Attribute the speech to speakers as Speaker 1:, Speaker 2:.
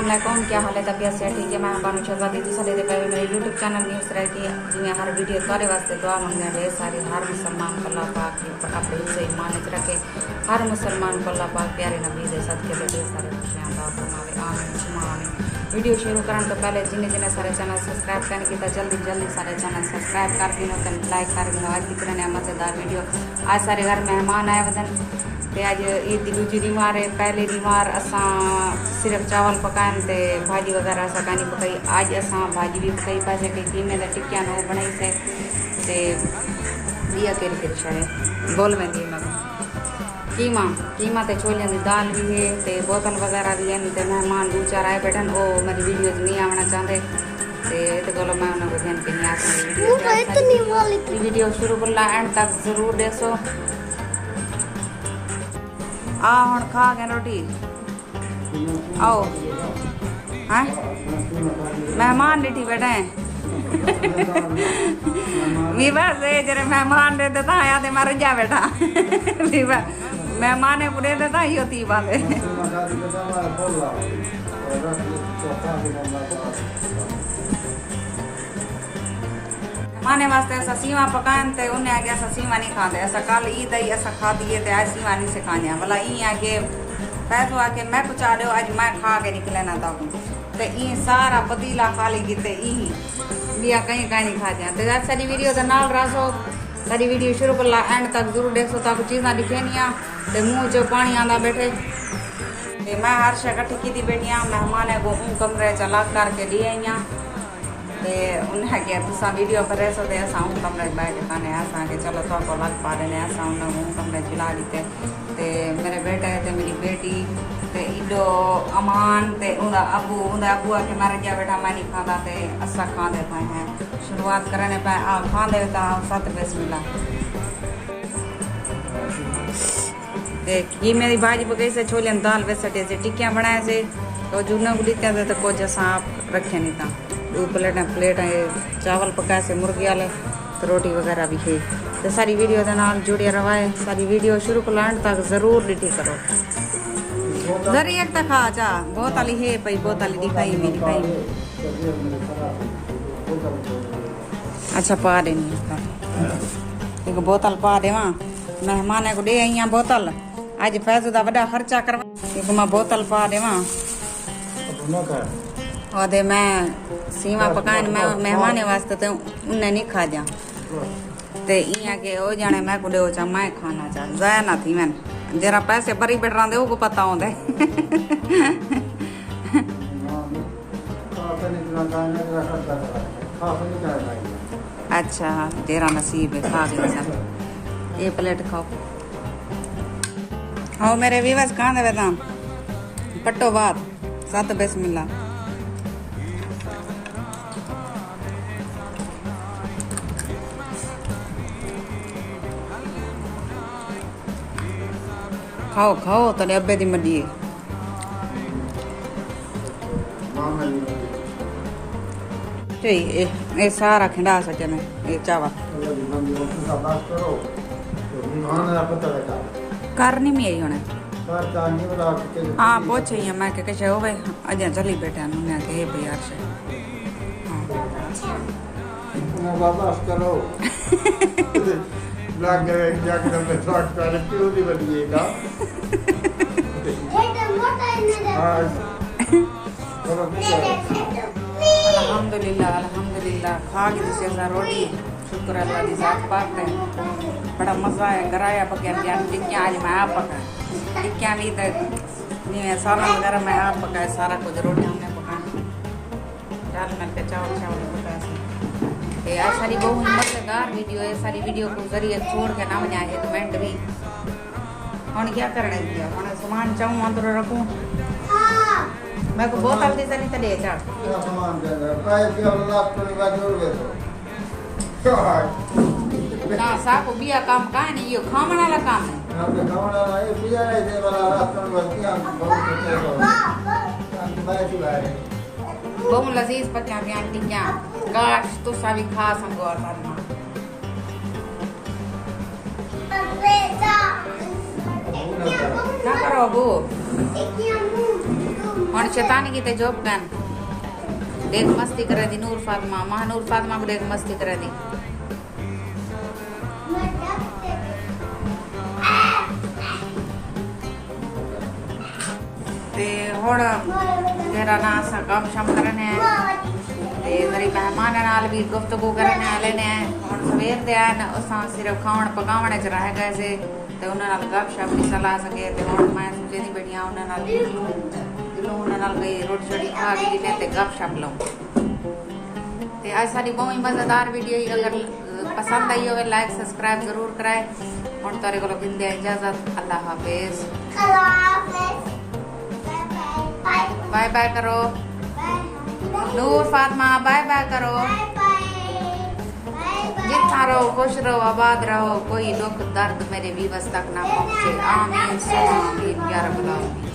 Speaker 1: अस्सलामुअलैकुम, क्या हाल है? तबीयत से ठीक है? मैं बानू शहबा दीदी साले दे पे मेरे यूट्यूब चैनल न्यूज़ रह की जिन्हें हर वीडियो तारे वास्ते दुआ मंगने ढेर सारी हर मुसलमान को अल्लाह पाक अपने हिस्से ईमान च रखे, हर मुसलमान को अल्लाह पाक प्यारे नबी दे सदके ढेर सारे खुशियां अता फरमावे, आमीन सुमा आमीन। वीडियो शुरू करने तो पहले जिन्हें सारे चैनल सब्सक्राइब करने की जल्दी सारे चैनल सब्सक्राइब कर दिनों कन लाइक कर दिनों। आज दिख रहे मज़ेदार वीडियो। आज सारे घर मेहमान आए वदन ते अज ईद की दूजी दीवार है। पहले दीवार असा सिर्फ चावल पकान ते भाजी वगैरह असा कानी पकाई। आज असा भाजी भी पकाई पासे कई कीमे का टिक्किया नो बनाई से ते दिया केरी छड़े बोल में दी मैं कीमा ते छोलियां की दाल भी है ते बोतल वगैरह भी है। ते मेहमान दो चार आए बैठन वो मेरी वीडियो नहीं आवना चाहते ते को मैं उन्होंने वीडियो शुरू करला एंड तक जरूर देखो। आ हुण खा गए रोटी आओ। हाँ मेहमान डिठी बैठे विवा से जरे मेहमान दे देता आया ते मर जा बैठा विवा मेहमान पूरे देता ही होती बात है। माने वास्ते ऐसा सीमा पकान ते उन्हें आगे ऐसा सीमा नहीं खाते। ऐसा कल ईद आई ऐसा खा दिए ते आज सीमा नहीं से खाने भला ई आगे पैसो आके मैं पहुँचा दो आज मैं खा के निकले ना तक ते ई सारा पतीला खाली कीते ई बिया कहीं नहीं खा जाए। तो आज सारी वीडियो तो नाल रसो सारी वीडियो शुरू कर ला एंड तक जरूर देखो ताकि चीज़ा दिखेनिया ते मुँह चो पानी आंदा बैठे ते मैं हर शे कट्ठी की बैठी हाँ। मेहमान को कमरे च अलग करके दी आई ते उन्हें क्या तुसा वीडियो पर रह सकते असा हूँ कमरे बैठ खाने असा के चलो तो अलग पा देने असा उन्हें कमरे चिला दीते ते मेरे बेटे ते मेरी बेटी ते इडो अमान ते उनका अबू आके मारे गया बेटा मैं नहीं खाता ते असा खा दे पाए हैं। शुरुआत करने पे आप खा दे तो सत बिस्मिल्लाह ते की मेरी भाजी पकई से छोले दाल वैसे से टिक्कियाँ बनाए से तो जूना को दीते थे तो कुछ असा आप रखे नहीं था। दो प्लेट चावल पकाए से मुर्गी वाले तो रोटी वगैरह भी है। तो सारी वीडियो के नाल जुड़िया रवाए सारी वीडियो शुरू को लाइन तक जरूर डिठी करो। जरी एक तक खा जा बहुत आली है पई बहुत आली दिखाई भी दिखाई अच्छा पा देनी एक बोतल पा दे वहाँ मेहमान को दे आई बोतल आज फैजू का बड़ा खर्चा करवा एक मैं बोतल पा दे वहाँ और दे मैं सीमा पकान मैं मेहमान वास्ते तो उन्हें नहीं खा जा ते इं के हो जाने मैं को दे चा मैं खाना चाह जाया ना थी मैंने जरा पैसे भरी बैठ रहा को पता होता है अच्छा तेरा नसीब है खा गए सर ये प्लेट खाओ। हाँ मेरे विवस कहाँ दे बेटा पट्टो बात सत बिस्मिल्लाह खाओ खाओ तो अब्बे दी मर्जी ये सारा खिंडा सके मैं ये चावल करनी में यही होना हाँ पूछ ही मैं के कैसे हो भाई अजय चली बैठे उन्हें के भाई यार से
Speaker 2: करो लग गए एकदम में शॉट कर क्यों नहीं बनिएगा
Speaker 1: अल्हम्दुलिल्लाह खा के जैसे रोटी शुक्र अल्लाह की जात पाक है। बड़ा मज़ा है कराया पका टिक्कियाँ आज मैं आप पकाए टिक्कियाँ नहीं तो सालन वगैरह मैं आप पकाए सारा कुछ रोटी हमने पकाया दाल में पे चावल पकाया। आज सारी बहुत मजेदार वीडियो है। सारी वीडियो को जरिए छोड़ के ना बजाए एक मिनट भी हम क्या करना दिया हम सामान चाहूँ अंदर रखूँ मैं को बोतल दी तनी तले चढ़ ना साको बिया काम का नहीं यो खामण वाला काम है बहुत लजीज पक्या पिया टिक्कियां गाश तो सभी खा संगो और ना करो अबू हुण शैतानी की ते जॉब कन देख मस्ती करे दी नूर फातिमा मां नूर फातिमा को देख मस्ती करे दी ते हुण तेरा ना असां कम शम करने ते वरी मेहमान नाल भी गुफ्तगू करने वाले ने हुण सवेर दे आए न असां सिर्फ खावण पकावण च रह गए से ते उन्हां नाल गपशप नहीं सला सके ते हुण मैं सोचे दी बढ़िया उन्हां नाल कोई रोटी छोटी खा के ले ते गपशप लऊं ते आज साडी बहुत ही मजेदार वीडियो ही अगर पसंद आई हो लाइक सब्सक्राइब जरूर कराए हुण तारे कोलों गिंदे इजाजत अल्लाह हाफिज बाय बाय करो नूर फातिमा बाय बाय करो जितना रहो खुश रहो आबाद रहो कोई दुख दर्द मेरे भी बस तक ना पहुंचे आमीन सुम्मा आमीन या रब्बल आलमीन।